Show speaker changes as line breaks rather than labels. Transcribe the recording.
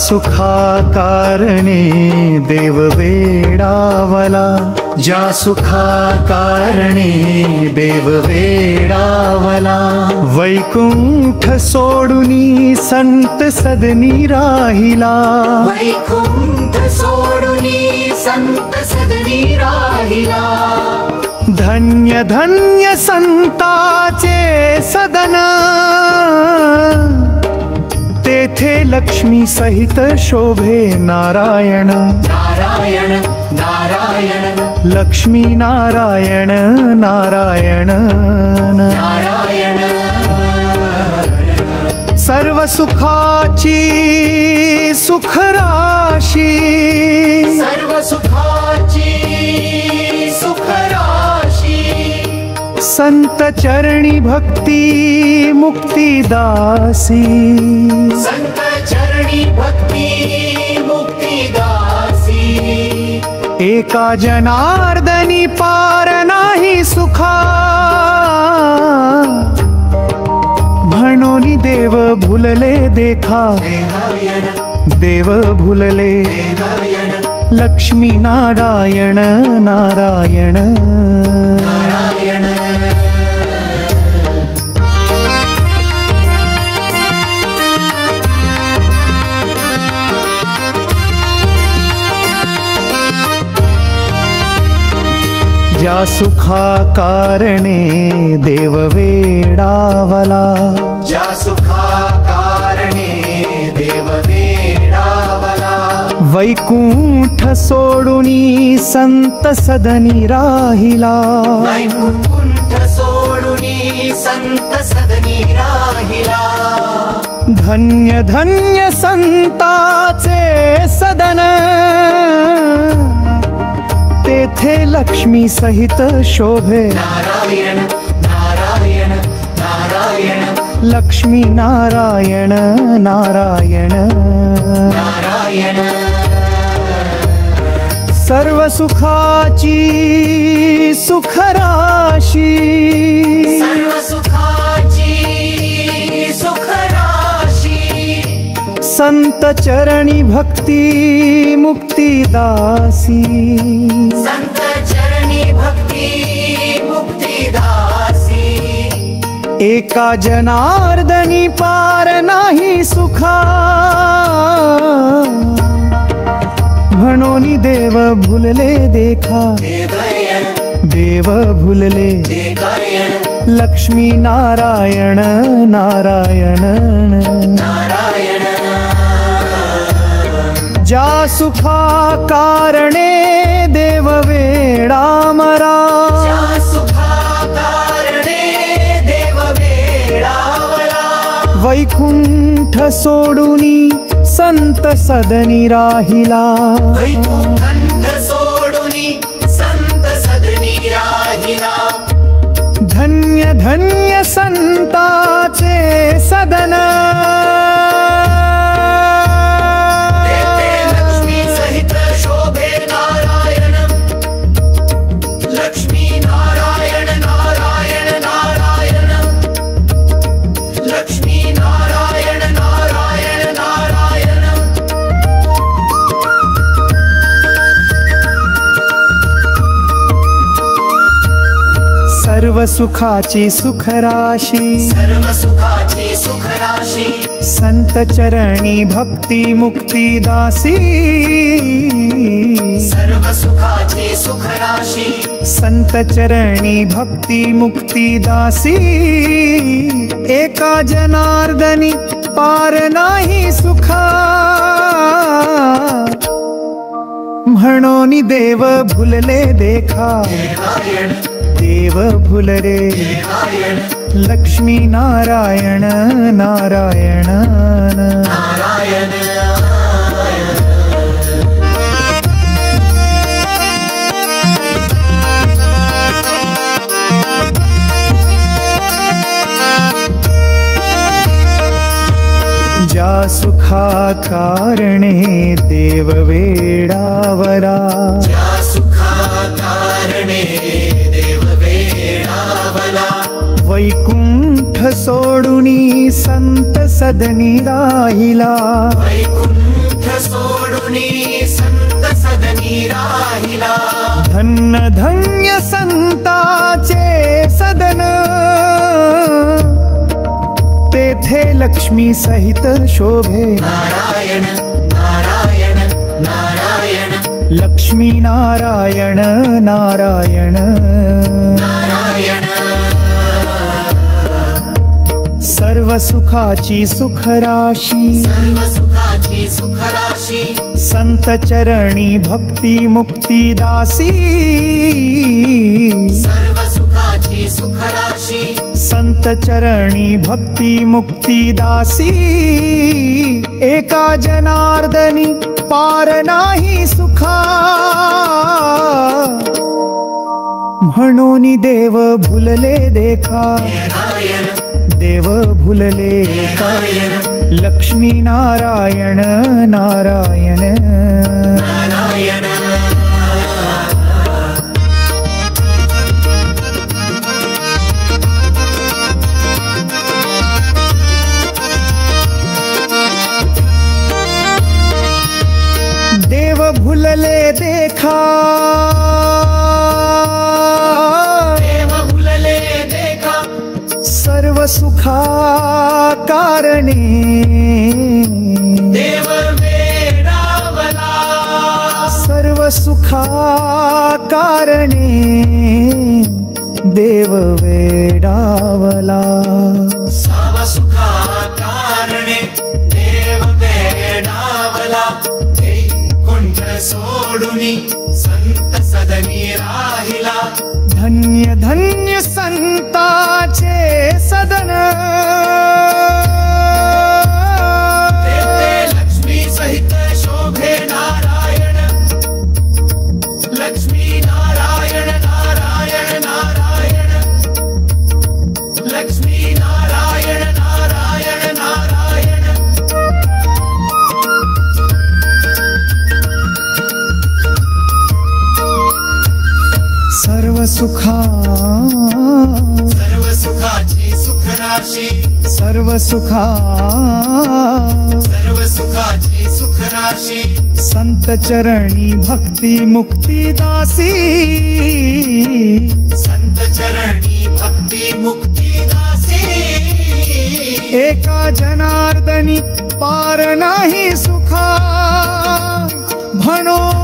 सुखा कारणे देव वेडावला, ज्या सुखा कारणे देव वेडावला। वैकुंठ सोडुनी संत सदनी राहिला,
वैकुंठ सोडुनी संत सदनी राहिला।
धन्य धन्य संताचे सदन, तेथे लक्ष्मी सहित शोभे नारायण,
नारायण नारायण
लक्ष्मी नारायण नारायण
नारायण।
सर्व सुखाची सुख राशी,
सर्व सुखाची सुख राशी।
संत चरणी भक्ती मुक्ती दासी,
संत चरणी भक्ती मुक्ती दासी।
एका जनार्दनी पार नाही सुखा, म्हणून देव भुलले देखा, देव भुलले लक्ष्मी नारायण नारायण
नारायण।
ज्या सुखा कारणे देव वेडावला,
ज्या सुखा कारणे देव वेडावला।
वैकुंठ सोडुनी संत सदनी राहिला,
वैकुंठ सोडुनी संत सदनी राहिला।
धन्य धन्य संताचे सदन, तेथे लक्ष्मी सहित शोभे
नारायण नारायण नारायण
लक्ष्मी नारायण नारायण
नारायण।
सर्व सुखाची सुख राशी,
सर्व सुखाची सुख राशी।
संत चरणी भक्ती मुक्ती दासी,
संत चरणी भक्ती मुक्ती दासी।
एका जनार्दनी पार नाही सुखा, म्हणून देव भुलले देखा, देव भुलले लक्ष्मी नारायण नारायण
नारायण।
ज्या सुखा कारणे देव वेडामरा,
ज्या सुखा कारणे देव वेडावला।
वैकुंठ सोडुनी संत सदनी राहिला,
वैकुंठ सोडुनी संत सदनी राहिला।
धन्य धन्य संताचे सदन,
तेथे लक्ष्मी सहित शोभे नारायण, लक्ष्मी नारायण नारायण नारायण लक्ष्मी नारायण नारायण नारायण।
सर्व सुखाची सुख राशी,
सर्व सुखाची सुख राशी।
संत चरणी भक्ती मुक्ती दासी,
सर्व सुखाची सुख राशी।
संत चरणी भक्ती मुक्ती दासी। एका जनार्दनी पार नाही सुखा, म्हणून देव भुलले देखा, देव भुलरे लक्ष्मी नारायण नारायण
नारायण।
ज्या सुखा कारणे देव वेडावरा,
ज्या सुखा कारणे देव वेडावला।
वैकुंठ सोडुनी संत सदनी राहिला,
वैकुंठ सोडुनी संत सदनी राहिला
धन्य धन्य संताचे सदन तेथे लक्ष्मी सहित शोभे
नारायण नारायण नारायण
लक्ष्मी नारायण नारायण
नारायण
सर्व सुखाची सुखराशी
सर्व सुखाची सुखराशी
संत चरणी भक्ती मुक्ती दासी
सर्व सुखाची सुखराशी
संत चरणी भक्ती मुक्ती दासी एका जनार्दनी पार नाही सुखा म्हणून देव भुलले देखा
नारायण
देव भुलले
नारायण
लक्ष्मी नारायण नारायण
नारायण
देव भुलले देखा
देव भुलले देखा
सर्व सुखा कारणे
देव वेडावला
सर्व सुखा कारणे देव वेडावला
सर्व सुखा कारणे देव वेडावला कुंठ सोडुनी संत सदनी राहिला
धन्य धन्य संताचे सदन
तेथे लक्ष्मी सहित शोभे नारायण लक्ष्मी नारायण नारायण नारायण लक्ष्मी नारायण नारायण नारायण
सर्व सुखा
सर्व सुखाची सुखराशी
सर्व सुखा
सर्व सुखाची सुखराशी
संत चरणी भक्ती मुक्ती दासी
संत चरणी भक्ती मुक्ती दासी
एका जनार्दनी पार नाही सुखा म्हणून